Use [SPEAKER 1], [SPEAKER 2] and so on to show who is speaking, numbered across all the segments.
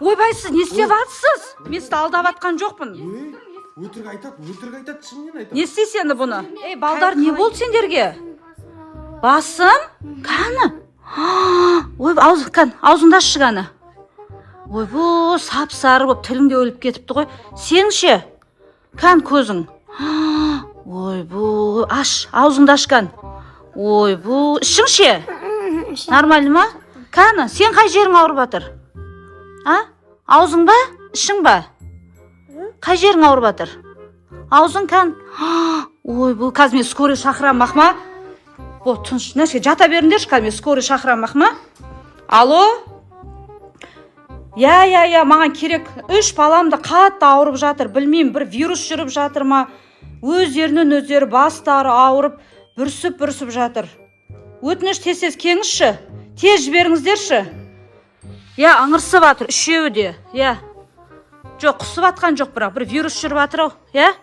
[SPEAKER 1] Ойбай, сіз не істеп жатсыз? Мен сізді алдап жатқан жоқпын.
[SPEAKER 2] Өтірік айтады, шынымен айтады.
[SPEAKER 1] Не істейсіз енді бұны? Ей, балдар, не болды сендерге? Басым? Қаны? Ой, аузыңды ашшы қаны. Ой, бұл сап-сары болып тіліңде өліп кетіпті ғой. Сен ше? Қан көзің. Ой, бұл аш, аузыңды ашқан. Ой, бұл ішің ше? Нормально ма? Қаны, сен қай жерің ауырып жатыр? Аузың ба? Ішің ба? Қай жерің ауырып жатыр? Аузың қан? Ой, бұл қазір мен скорый шақырамақ ма? Бұл тыныш, нәрсе жата беріңдерші, қазір мен скорый шақырамақ ма? Алло? Я, маған керек. 3 баламды қатты ауырып жатыр. Білмеймін, бір вирус жүріп жатыр ма? Өздерінен өздері бастары ауырып, бүрсіп жатыр. Өтініш тез кеңізші. Тез жіберіңіздерші. Я, аңырсып жатыр, үшеуі де. Я. Жоқ, құсып жатқан жоқ, бірақ бір вирус жүріп жатыр ау. Я?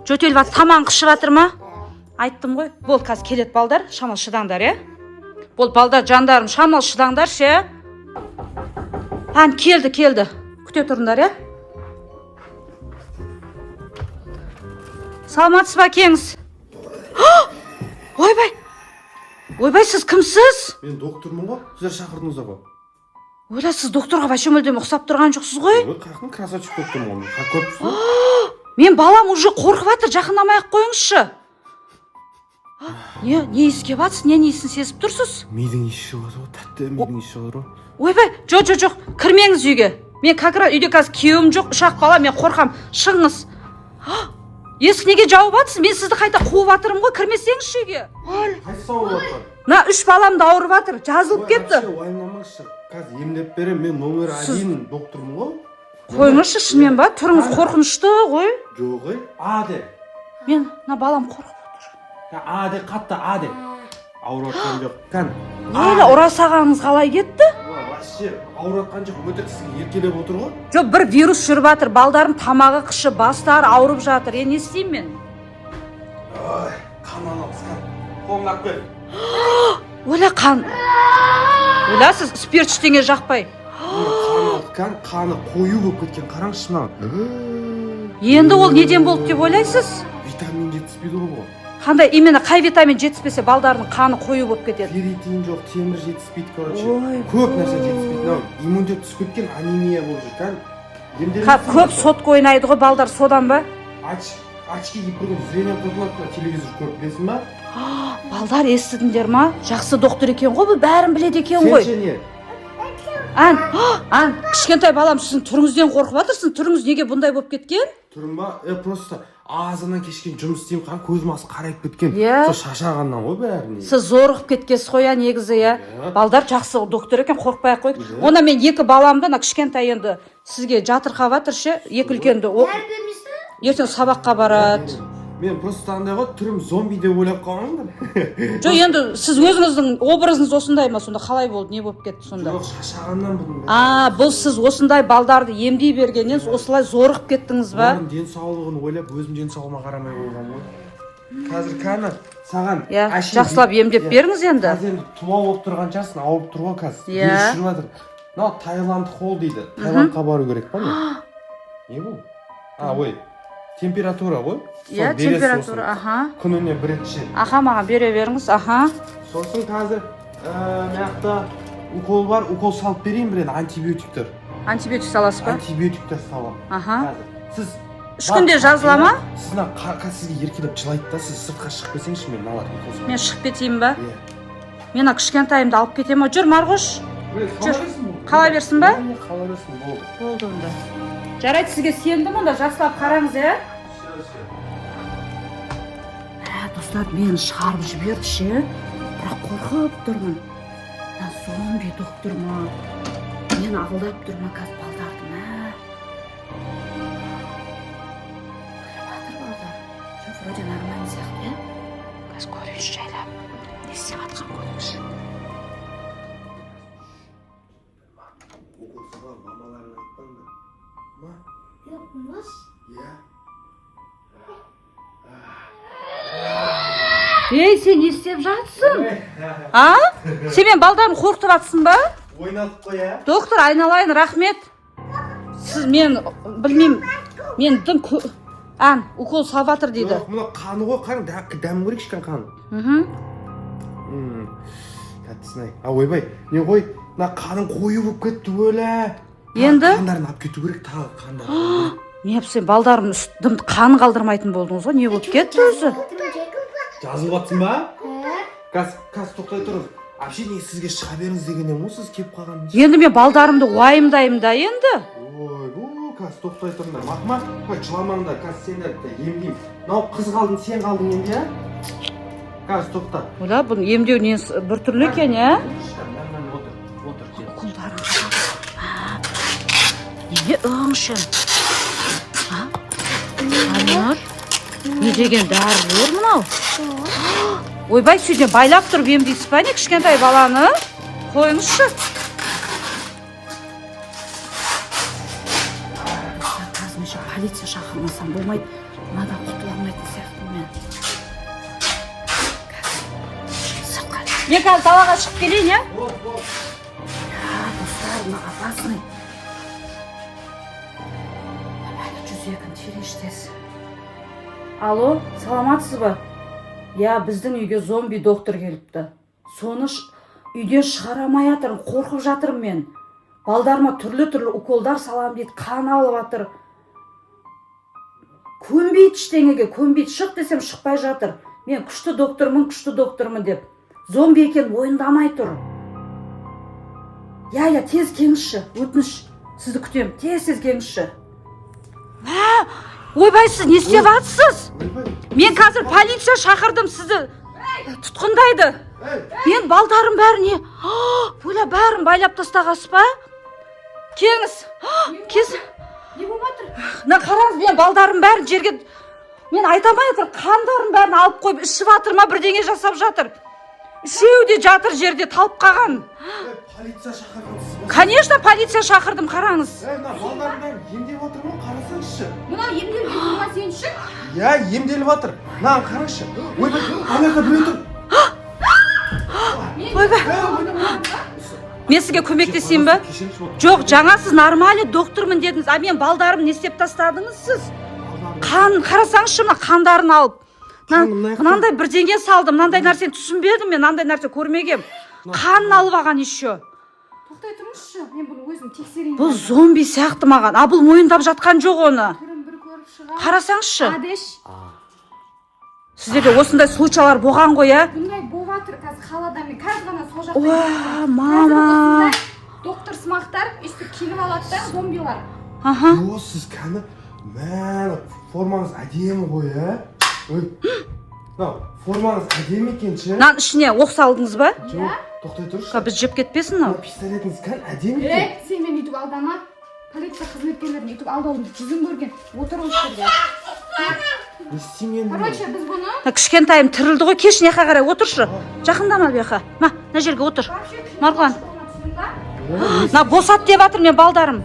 [SPEAKER 1] Жөтеліп жатыр, таман қышып жатыр ма? Айттым ғой. Бол, қазір келет балдар, шамал шыдаңдар, я? Бол, балдар, жандарым, шамал шыдаңдар, ше? Келді. Күте тұрыңдар, я? Саламатсыз ба, кеңіз? Ойбай, сіз кімсіз?
[SPEAKER 2] Мен доктормын ғой, сіздер шақырдыңыздар ғой.
[SPEAKER 1] Ойла, сіз докторға вообще мүлдем ұқсап тұрған жоқсыз ғой?
[SPEAKER 2] Қаяқтың красавчик доктормын ғой, көріпсіз?
[SPEAKER 1] Мен балам уже қорқып жатыр, жақындамай-ақ қойыңызшы. Не иіскеп жатсыз, не иісін сезіп тұрсыз?
[SPEAKER 2] Мидың иісі шығып жатыр ғой, тәтті мидың иісі шығып жатыр ғой.
[SPEAKER 1] Ойбай, жоқ, кірмеңіз үйге. Мен үйде қазір күйеуім жоқ, 3 бала, мен қорқам, шығыңыз. Есік неге жауып жатсыз? Мен сізді қайта қуып жатырмын ғой, кірмесеңізші үйге.
[SPEAKER 2] Қайсысы ауырып жатыр?
[SPEAKER 1] 3 балам да ауырып жатыр, жазылып кетті.
[SPEAKER 2] Уайымдамаңызшы, қазір емдеп беремін, мен номер 1 доктормын ғой.
[SPEAKER 1] Қойыңызшы, шынымен ба? Түріңіз қорқынышты ғой.
[SPEAKER 2] Жоқ, аде.
[SPEAKER 1] Мен балам қорқып отыр.
[SPEAKER 2] Аде, қатты аде. Ауырып жатқан жоқ. Қан.
[SPEAKER 1] Ойлы, ұрасағаныңыз қалай кетті?
[SPEAKER 2] Вообще, ауырып жатқан жоқ, өтірік сізге еркелеп отыр ғой.
[SPEAKER 1] Жоқ, бір вирус жүріп жатыр, балдарым тамағы қышы, бастары ауырып жатыр. Не істеймін мен?
[SPEAKER 2] Ой, қан аламыз, қан. Қолыңды алып кел.
[SPEAKER 1] Ойла, қан. Ойла, сіз спирт ештеңе жақпай.
[SPEAKER 2] Қаны қою болып кеткен, қараңызшы маған.
[SPEAKER 1] Енді ол неден болды деп ойлайсыз?
[SPEAKER 2] Витамин жетіспейді ғой бұл.
[SPEAKER 1] Қандай, именно қай витамин жетіспесе балдардың қаны қою болып кетеді?
[SPEAKER 2] Ферритин жоқ, темір жетіспейді, короче. Көп нәрсе жетіспейді. Иммунитет түсіп кеткен, анемия болып жүр.
[SPEAKER 1] Көп сотка ойнайды ғой балдар, содан ба?
[SPEAKER 2] Очки киіп көрген, зрение бұзылады, телевизор көріп білесің ба?
[SPEAKER 1] Балдар, естідіңдер ма? Жақсы доктор екен ғой, бұл бәрін біледі екен ғой.
[SPEAKER 2] Сен не?
[SPEAKER 1] Кішкентай балам, сіздің түріңізден қорқып жатырсың, түріңіз неге бұндай болып кеткен?
[SPEAKER 2] Түрім ба? Просто азынан кешкен жұмыс істеймін, қан көзім асы қарайып кеткен. Сол шашағаннан ғой бәріне.
[SPEAKER 1] Сіз зорығып кеткенсіз ғой, негізі, я. Балдар жақсы доктор екен, қорқпай-ақ қойды. Онда мен 2 баламды, кішкентай енді сізге жатырқап жатыр ше, 2 үлкенді. Ертең сабаққа барады.
[SPEAKER 2] Мен просто андай ғой, түрім зомби деп ойлап қалғанмын.
[SPEAKER 1] Жоқ, енді сіз өзіңіздің образыңыз осындай ма, сонда қалай болды, не болып кетті сонда?
[SPEAKER 2] Жоқ, шашағаннан бұның.
[SPEAKER 1] Бұл сіз осындай балдарды емдей бергеннен осылай зорығып кеттіңіз ба?
[SPEAKER 2] Оның денсаулығын ойлап, өзім денсаулығыма қарамай болған ғой. Қазір кәні саған
[SPEAKER 1] жақсылап емдеп беріңіз енді.
[SPEAKER 2] Қазір енді тұмау болып тұрған шығарсың, ауырып тұр ғой қазір. Вирус жүріп жатыр. Мынау Таиланд хол дейді. Таиландқа бару керек па не? Не бұл? Ой, температура ғой.
[SPEAKER 1] Температура,
[SPEAKER 2] Күніне 1 рет ішеді.
[SPEAKER 1] Маған бере беріңіз,
[SPEAKER 2] Сосын қазір маяқта укол бар, укол салып берейін бір енді, антибиотиктер.
[SPEAKER 1] Антибиотик саласыз ба?
[SPEAKER 2] Антибиотиктер салам. Сіз
[SPEAKER 1] 3 күнде жазыла ма?
[SPEAKER 2] Сізге еркелеп жылайды да, сіз сыртқа шығып кетсеңізші, мен алатын укол салам.
[SPEAKER 1] Мен шығып кетейін ба? Мен кішкентайымды алып кетем ма? Жүр, Марғұш. Жүр. Қала берсін ба?
[SPEAKER 2] Қала берсін,
[SPEAKER 1] болды онда. Жарайды, сізге сендім онда, жақсылап қараңыз, достар, мені шығарып жіберді ше, бірақ қорқып тұрмын. Зомби доктор ма? Мені алдап тұр ма қазір балдардың, Батыр балдар. Жоқ, вроде нормально сияқты, Қазір көрейінші жайлап. Не істеп жатқан көрейінші.
[SPEAKER 2] Укол салам, мамаларына айтпаңдар. Ма?
[SPEAKER 3] Yok, mas.
[SPEAKER 1] Ей, сен не істеп жатсың? Сен мен балдарын қорқытып жатсың ба?
[SPEAKER 2] ойнатып қой, ә?
[SPEAKER 1] Доктор, айналайын, рахмет. Сіз мен білмеймін. Мен дым укол салып жатыр дейді.
[SPEAKER 2] Жоқ, мына қаны ғой, қарың, дәм көрейік ішкен қан. Тәттісін-ай. Ойбай, не ғой, мына қаның қойы болып кетті өлі.
[SPEAKER 1] Енді?
[SPEAKER 2] Қандарын алып кету керек, тағы қандарын.
[SPEAKER 1] Не білсем, балдарым дымды қан қалдырмайтын болдыңыз ғой, не болып кетті өзі?
[SPEAKER 2] Жазылып жатсың ба? Каз тоқтай тұрыңыз. Вообще не сізге шыға беріңіз дегеннен ғой, сіз кеп қалған.
[SPEAKER 1] Енді мен балдарымды уайымдаймын да енді.
[SPEAKER 2] Ой, каз тоқтай тұрыңдар. Мақма, қой жыламаңдар, каз сендерді емдеймін. Мынау қыз қалдың, сен қалдың енді, ә? Каз тоқта.
[SPEAKER 1] Оля, бұны емдеу бір түрлі екен, ә?
[SPEAKER 2] Отыр.
[SPEAKER 1] Қолдарың не өңшін? Анар, не деген дәрілер мынау? Ойбай, сөйден байлап тұрып емдейсіз ба не кішкентай баланы? Қойыңызшы. Қазір мен полиция шақырмасам болмайды. Мынадан құтыла алмайтын сияқтымын мен. Мен қазір далаға шығып келейін, е? Достар, мына опасный. Әлі 102-ні терештесі. Алло, саламатсыз ба? Я, біздің үйге зомби доктор келіпті. Соны үйден шығарамай жатырмын, қорқып жатырмын мен. Балдарыма түрлі уколдар салам дейді, қан алып жатыр. Көнбейді іштеңеге, көнбейді, шық десем шықпай жатыр. Мен күшті доктормын деп. Зомби екен ойындамай тұр. Я, тез келіңізші, өтініш. Сізді күтем, тез келіңізші. Ойбай, сіз не істеп жатсыз? Мен қазір полиция шақырдым, сізді тұтқындайды. Мен балдарым бәріне, бәрін байлап тастағасыз ба? Келіңіз.
[SPEAKER 3] Не болып жатыр?
[SPEAKER 1] Қараңыз, мен балдарым бәрін жерге, мен айтамай жатыр, қандарын бәрін алып қойып, ішіп жатыр ма, бірдеңе жасап жатыр. Үшеуі де жатыр жерде, талып қалған.
[SPEAKER 2] Полиция шақырғансыз ба?
[SPEAKER 1] Конечно, полиция шақырдым, қараңыз.
[SPEAKER 2] Балдардың бәрін емдеп жатыр ма? Қарасаңызшы.
[SPEAKER 3] Мынау емделіп жатыр ма сен үшін?
[SPEAKER 2] Я, емделіп жатыр. Мынаған қараңызшы. Ойбай, анақа біреу тұр.
[SPEAKER 1] Ойбай. Мен сізге көмектесейін ба? Жоқ, жаңа сіз нормальный доктормын дедіңіз, мен балдарым не істеп тастадыңыз сіз? Қан, қарасаңызшы, мына қандарын алып. Мынандай бірдеңе салдым, мынандай нәрсені түсінбедім мен, мынандай нәрсе көрмегем. Қанын алып алған еще.
[SPEAKER 3] Тоқтай тұрыңызшы, мен бұны өзім тексерейін.
[SPEAKER 1] Бұл зомби сияқты маған, бұл мойындап жатқан жоқ оны.
[SPEAKER 3] Түрін бір көріп шыға.
[SPEAKER 1] Қарасаңызшы.
[SPEAKER 3] Адеш.
[SPEAKER 1] Сіздерде осындай случайлар болған ғой, ә?
[SPEAKER 3] Бұндай болып жатыр қазір қалада, мен қазір ғана сол жақта.
[SPEAKER 1] Мама.
[SPEAKER 3] Доктор сымақтар өйстіп келіп алады да, зомбилар.
[SPEAKER 2] О, сіз кәні, формаңыз әдемі ғой, ә? Формаңыз әдемі екенші.
[SPEAKER 1] Нан ішіне оқ салдыңыз ба?
[SPEAKER 2] Жоқ, тоқтай тұршы.
[SPEAKER 1] Біз жеп кетпесін ау.
[SPEAKER 2] Пистолетіңіз кән әдемі екен.
[SPEAKER 3] Сен мен үйтіп алдама. Полиция қызметкерлерін үйтіп алдаудың жүзін көрген. Отыр осылерге.
[SPEAKER 2] Не істеймін енді?
[SPEAKER 3] Короче, біз бұны...
[SPEAKER 1] Кішкентайым тірілді ғой, кеш неқа қарай отыршы. Жақындама беха. Мына жерге отыр. Марғұлан. Босат деп жатыр мен балдарым.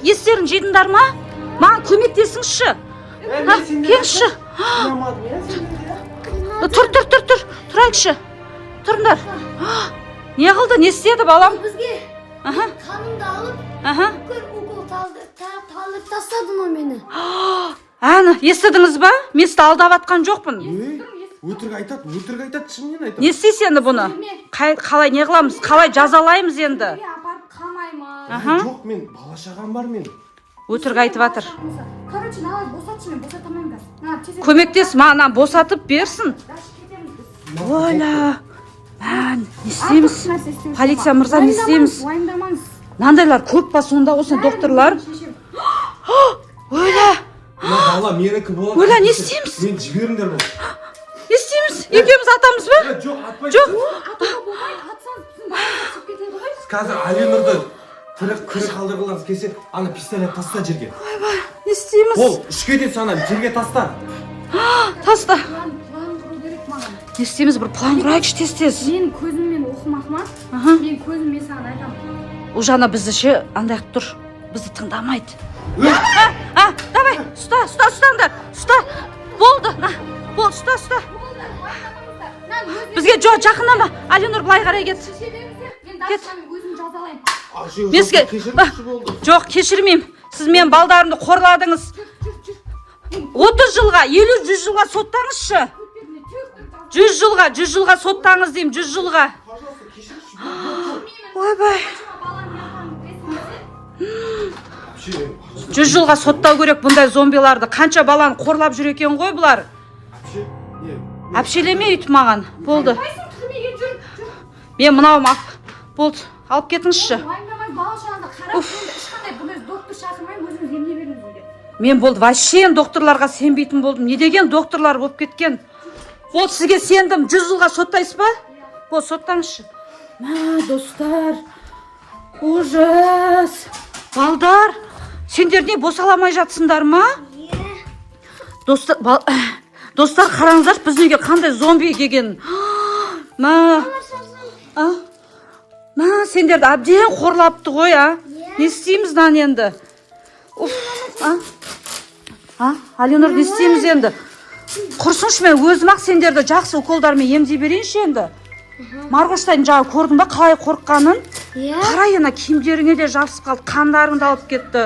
[SPEAKER 1] Естерін жидыңдар ма? Маған көмектесіңізші. Келші. Тұрайықшы. Тұрыңдар. Не қылды, не істеді балам?
[SPEAKER 4] Бізге қанымды алып, укол талып тастадың о мені.
[SPEAKER 1] Естідіңіз ба? Мен сізді алдап атқан жоқпын.
[SPEAKER 2] Өтірік айтады, шынымен айтады.
[SPEAKER 1] Не істейсіз енді бұны? Қалай не қыламыз? Қалай жазалаймыз енді?
[SPEAKER 3] Апарып қамаймын.
[SPEAKER 2] Жоқ, мен бала шағам бар мен.
[SPEAKER 1] Өтірік айтып жатыр.
[SPEAKER 3] Короче, налай босатшы, мен босатамайын қазір.
[SPEAKER 1] Көмектес, маған босатып берсін. Оля, не істейміз? Полиция мырза, не істейміз?
[SPEAKER 3] Уайымдамаңыз.
[SPEAKER 1] Мынандайлар көп па сонда осы докторлар? Оля,
[SPEAKER 2] Бала менікі болады.
[SPEAKER 1] Оля, не істейміз?
[SPEAKER 2] Мен жіберіңдер бұл.
[SPEAKER 1] Не істейміз? Екеуміз атамыз ба?
[SPEAKER 2] Жоқ, атпай.
[SPEAKER 1] Жоқ.
[SPEAKER 3] Атуға болмайды, атсаңыз біздің баламыз шығып кетеді ғой.
[SPEAKER 2] Қазір Алинұрды тірі қалдырғыларыңыз келсе, ана пистолет таста жерге.
[SPEAKER 1] Не істейміз?
[SPEAKER 2] Ол үшке де санам, жерге таста.
[SPEAKER 1] Таста.
[SPEAKER 3] План құру керек маған.
[SPEAKER 1] Не істейміз? Бір план құрайықшы тез.
[SPEAKER 3] Мен көзіммен оқымақма. Мен көзіммен саған айтамын.
[SPEAKER 1] Ол жана бізді ше, андай тұр. Бізді тыңдамайды. Давай, ұстаңдар. Болды, бол, ұста. Бізге жоқ, жақындама. Алинұр, былай қарай кет.
[SPEAKER 3] Мен дастан өзім жазалап алайын.
[SPEAKER 2] Аши,
[SPEAKER 1] Мен сізге
[SPEAKER 2] кешірмекші болды.
[SPEAKER 1] жоқ кешірмеймін. Сіз менің балдарымды қорладыңыз. 30 жылға, 50-100 жылға соттаңызшы. 100 жылға соттаңыз деймін, 100 жылға.
[SPEAKER 2] Пожалуйста, кешіріңізші.
[SPEAKER 1] Ойбай.
[SPEAKER 2] Әпше,
[SPEAKER 1] 100 жылға соттау керек бұндай зомбиларды. Қанша баланы қорлап жүр екен ғой бұлар.
[SPEAKER 2] әпше, не?
[SPEAKER 1] Әпшелеме үйтіп маған. Болды.
[SPEAKER 3] Қайсың түрмеге жүр.
[SPEAKER 1] Мен мынауым болды. Алып кетіңізші.
[SPEAKER 3] Уайымдамай бала-шағаңды қарап, енді ешқандай бұны доктор шақырмаймын, өзіңіз емдей беріңіз үйде.
[SPEAKER 1] Мен болды вообще докторларға сенбейтін болдым. Не деген докторлар болып кеткен. Болды, сізге сендім. 100 жылға соттайсыз ба? Болды, соттаңызшы. Достар. Ужас. Балдар, сендер не босаламай жатсыңдар ма? Достар, қараңыздар, біздің үйге қандай зомби келген. Сендерді әбден қорлапты ғой, Не істейміз енді? Аленор, не істейміз енді? Құрсыншы, мен өзім-ақ сендерді жақсы уколдармен емдей берейінші енді. Марғоштайдың жағы көрдің ба, қалай қорыққанын? Қарай, ана киімдеріңе де жабысып қалды, қандарыңды алып кетті.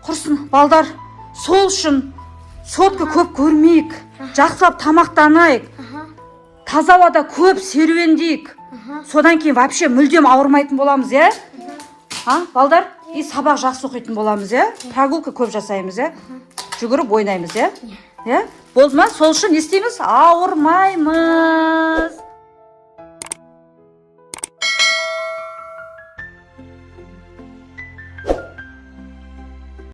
[SPEAKER 1] Құрсын, балдар, сол үшін сотқа көп көрмейік, жақсылап тамақтанайық, таза ауада көп серуендейік. Содан кейін вообще мүлдем ауырмайтын боламыз, Балдар, сабақ жақсы оқитын боламыз, прогулка көп жасаймыз, жүгіріп ойнаймыз, Болды ма? Сол үшін не істейміз? Ауырмаймыз.